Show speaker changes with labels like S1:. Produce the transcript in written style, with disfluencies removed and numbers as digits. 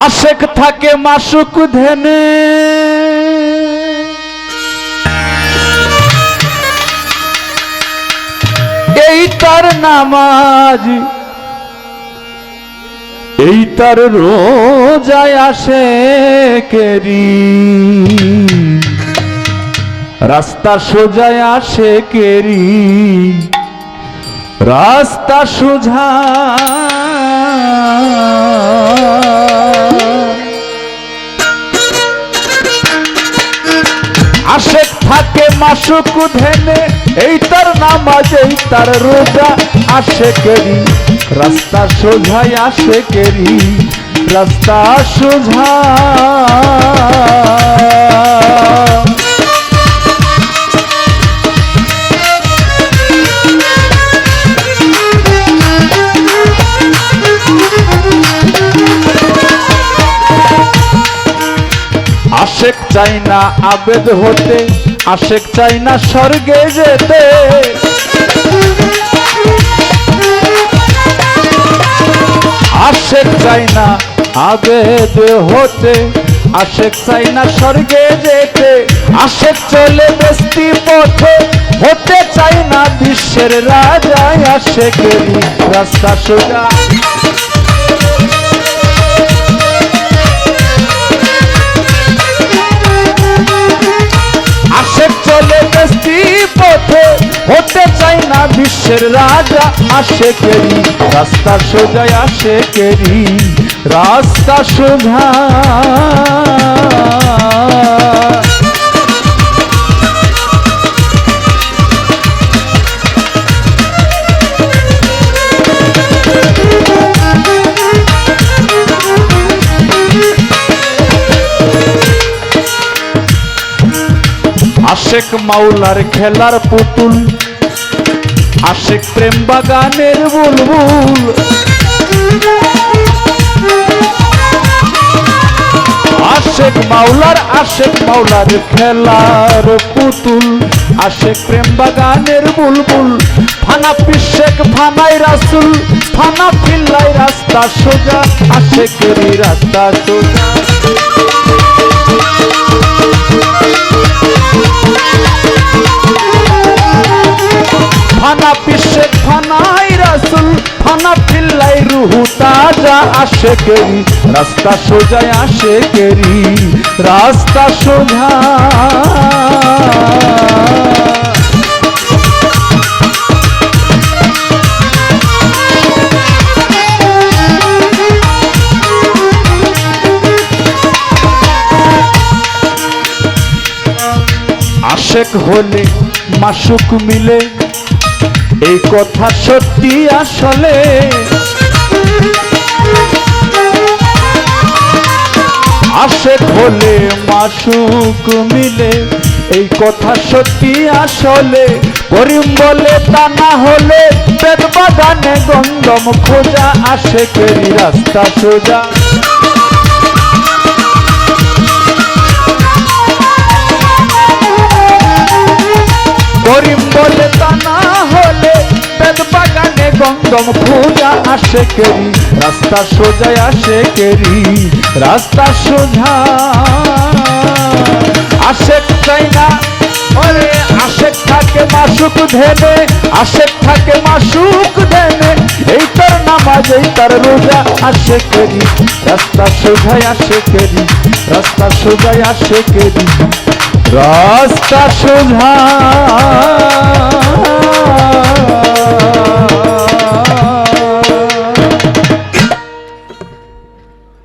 S1: আশেক থাকে মাসুক ধ্যানে, এই তার নামাজ, এই তার রোজায় আশেকেরি, রাস্তা সোজায় আশেকেরি, রাস্তা সোজা। আশেক থাকে মাসুক ধ্যানে, এই তার নামাজ, এই তার রোজা আশেকেরি, রাস্তা সোজায় আশেকেরি, রাস্তা সোজা। আশেক চাই না আবেদ হতে, আশেক চাই না স্বর্গে যেতে, আশেক চাই না আবেদ হতে, আশেক চাই না স্বর্গে যেতে, আশেক চলে বেস্তি পথে, হতে চাই না বিশ্বের রাজা, আশেকেরি রাস্তা সোজা। আশেক চলে বেস্তি পথে, হতে চাই না বিশ্বের রাজা, আশেকেরি রাস্তা সোজায় আশেকেরি, রাস্তা সোজা। আশেক মাওলার খেলার পুতুল, আশেক প্রেম বাগানের বুলবুল, আশেক মাওলার খেলার পুতুল, আশেক প্রেম বাগানের বুলবুল, ফানা পিশেক ফানাই রাসুল, ফানা ফিল্লাই রাস্তা সোজা, আশেকেরি রাস্তা সোজা। ফানা পিশেক ফানাই রাসুল, ফানা ফিল্লাই রুহু তাজা, আশেকেরি রাস্তা সোজায় আশেকেরি, রাস্তা সোজা। আশেক হলে মাসুক মিলে, এই কথা সত্যি আসলে, আশেক হলে মাসুক মিলে, এই কথা সত্যি আসলে, করিম বলে তা না হলে, বেদ বাগানে গন্ধম খোঁজা, আশেকেরি রাস্তা সোজা। করিম বলে তা না হলে, বেদ বাগানে গন্ধম খোঁজা, আশেকেরি রাস্তা সোজায় আশেকেরি, রাস্তা সোজা। আশেক চাই না, ওরে আশেক থাকে মাসুক ধ্যানে, আশেক থাকে মাসুক ধ্যানে, এই তার নামাজ, এই তার রোজা, আশেকেরি রাস্তা সোজায় আশেকেরি, রাস্তা সোজায় আশেকেরি, রাস্তা সোজা।